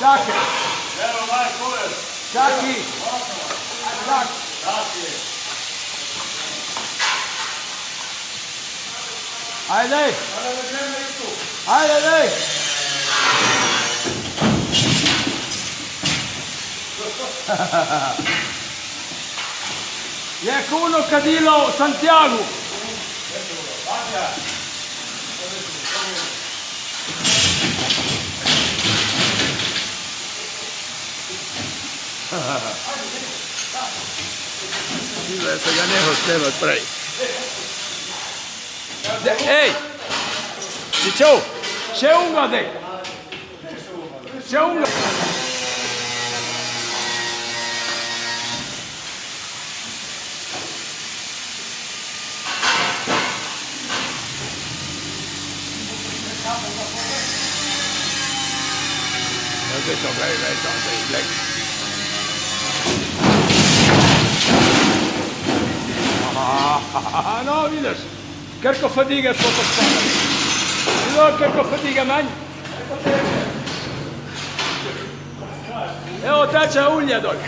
Čake. Evo Majkove. Čaki. Čak. Čaki. Ajde. Ajde, daj. Je kuno kadilo u Santiago. Adesso che ne ho spray. Ehi! Ciao! C'è uno di! C'è uno! Questo è Ah, no, vidiš, kako fadiga smo postavili. Vidio kako fadiga manj. Evo tača ulja dole.